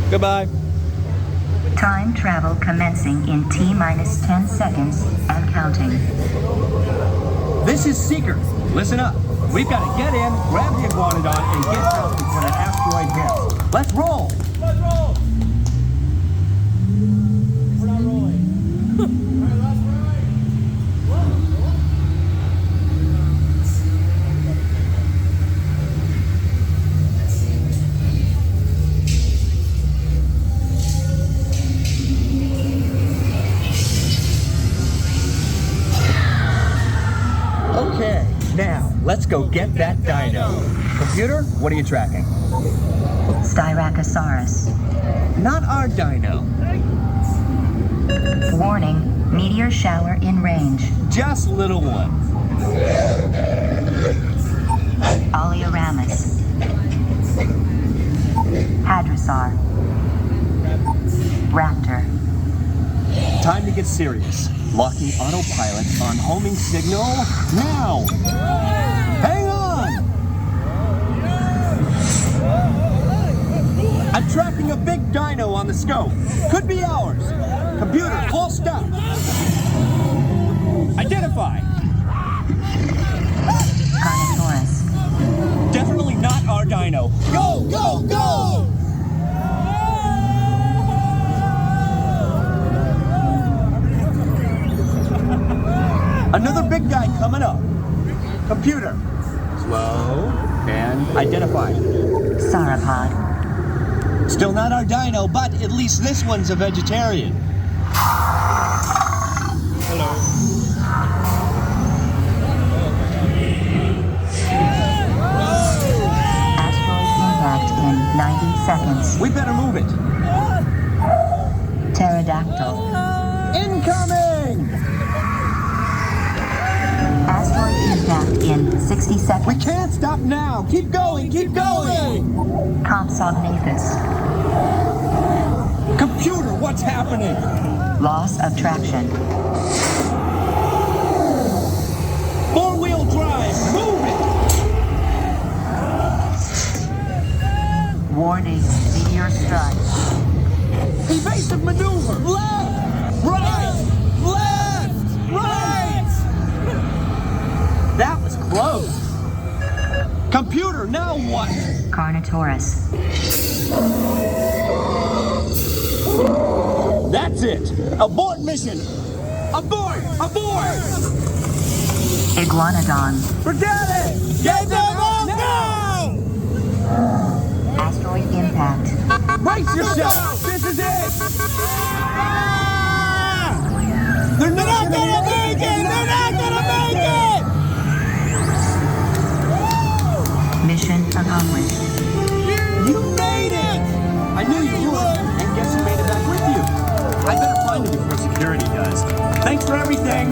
Goodbye. Time travel commencing in T-minus 10 seconds and counting. This is Seeker. Listen up. We've got to get in, grab the iguanodon, and get out before that asteroid hits. Let's roll! Let's roll! We're not rolling. All right, last ride. Okay, now, let's go get that dino. Computer, what are you tracking? Styracosaurus. Not our dino. Warning, meteor shower in range. Just little one. Oleoramus. Hadrosaur. Raptor. Time to get serious. Locking autopilot on homing signal now. Hang on! I'm tracking a big dino on the scope. Could be ours. Computer, full stop. Identify. Carnotaurus. Definitely not our dino. Go, go, go! Another big guy coming up. Computer. Slow and identify. Sauropod. Still not our dino, but at least this one's a vegetarian. Hello. Asteroid impact in 90 seconds. We better move it. Pterodactyl. Incoming! Asteroid impact in 60 seconds. We can't stop now. Keep going, keep going. Compsognathus. Computer, what's happening? Loss of traction. Four-wheel drive, move it! Warning, meteor strike. Evasive maneuver! Left! Right! Left! Right! That was close. Computer, now what? Carnotaurus. That's it! Abort mission! Abort! Abort! Iguanodon. Forget it! Get them off now! Asteroid impact. Brace yourself! This is it! They're not gonna make it! They're not gonna make it! Mission accomplished. You made it! I knew you would, and guess who made it back with you? I better find him before security does. Thanks for everything!